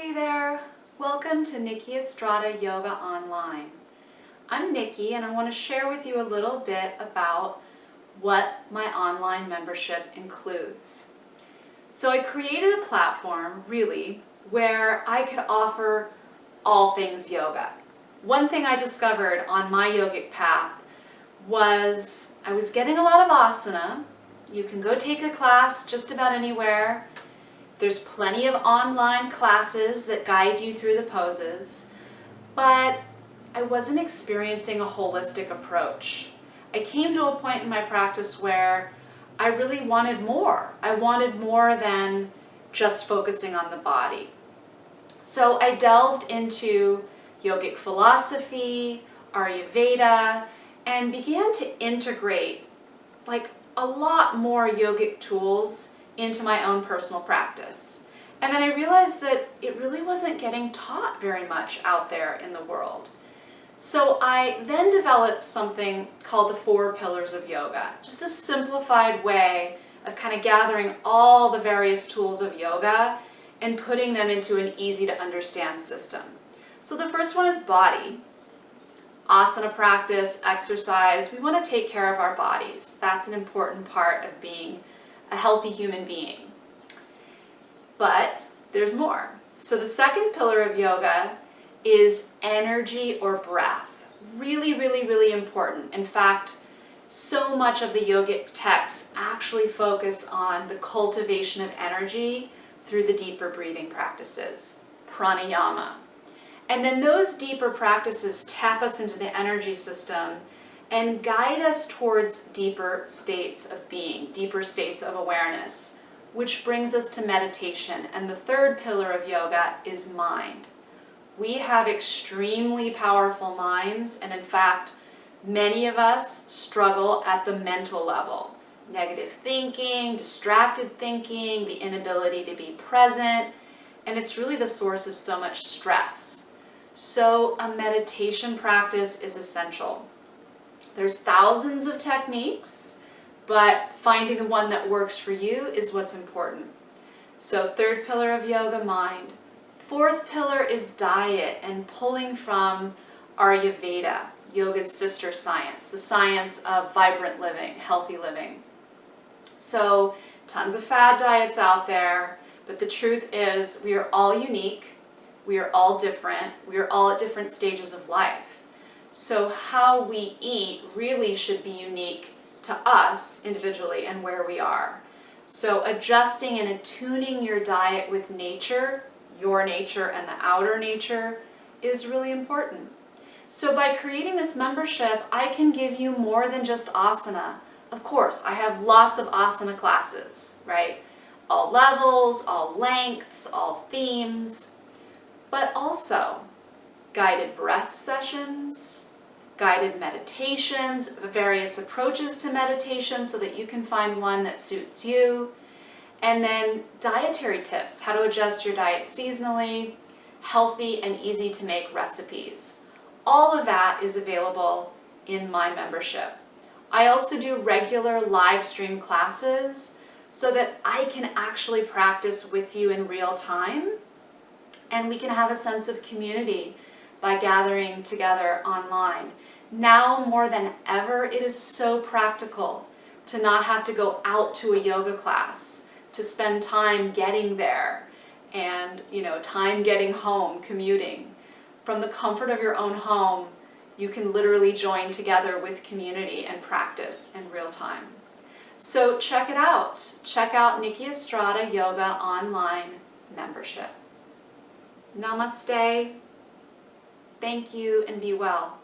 Hey there, welcome to Nikki Estrada Yoga Online. I'm Nikki and I want to share with you a little bit about what my online membership includes. So I created a platform, really, where I could offer all things yoga. One thing I discovered on my yogic path was I was getting a lot of asana. You can go take a class just about anywhere. There's plenty of online classes that guide you through the poses, but I wasn't experiencing a holistic approach. I came to a point in my practice where I really wanted more. I wanted more than just focusing on the body. So I delved into yogic philosophy, Ayurveda, and began to integrate a lot more yogic tools into my own personal practice. And then I realized that it really wasn't getting taught very much out there in the world. So I then developed something called the 4 Pillars of Yoga, just a simplified way of kind of gathering all the various tools of yoga and putting them into an easy to understand system. So the first one is body. Asana practice, exercise, we want to take care of our bodies. That's an important part of being a healthy human being. But there's more. So the second pillar of yoga is energy or breath. Really, really, really important. In fact, so much of the yogic texts actually focus on the cultivation of energy through the deeper breathing practices, pranayama. And then those deeper practices tap us into the energy system and guide us towards deeper states of being, deeper states of awareness, which brings us to meditation. And the third pillar of yoga is mind. We have extremely powerful minds, and in fact, many of us struggle at the mental level. Negative thinking, distracted thinking, the inability to be present, and it's really the source of so much stress. So a meditation practice is essential. There's thousands of techniques, but finding the one that works for you is what's important. So third pillar of yoga, mind. Fourth pillar is diet and pulling from Ayurveda, yoga's sister science, the science of vibrant living, healthy living. So tons of fad diets out there, but the truth is we are all unique, we are all different, we are all at different stages of life. So how we eat really should be unique to us individually and where we are. So adjusting and attuning your diet with nature, your nature and the outer nature, is really important. So by creating this membership, I can give you more than just asana. Of course, I have lots of asana classes, right? All levels, all lengths, all themes, but also guided breath sessions, guided meditations, various approaches to meditation so that you can find one that suits you, and then dietary tips, how to adjust your diet seasonally, healthy and easy to make recipes. All of that is available in my membership. I also do regular live stream classes so that I can actually practice with you in real time, and we can have a sense of community by gathering together online. Now more than ever, it is so practical to not have to go out to a yoga class, to spend time getting there and time getting home, commuting. From the comfort of your own home, you can literally join together with community and practice in real time. So check it out. Check out Nikki Estrada Yoga Online Membership. Namaste. Thank you and be well.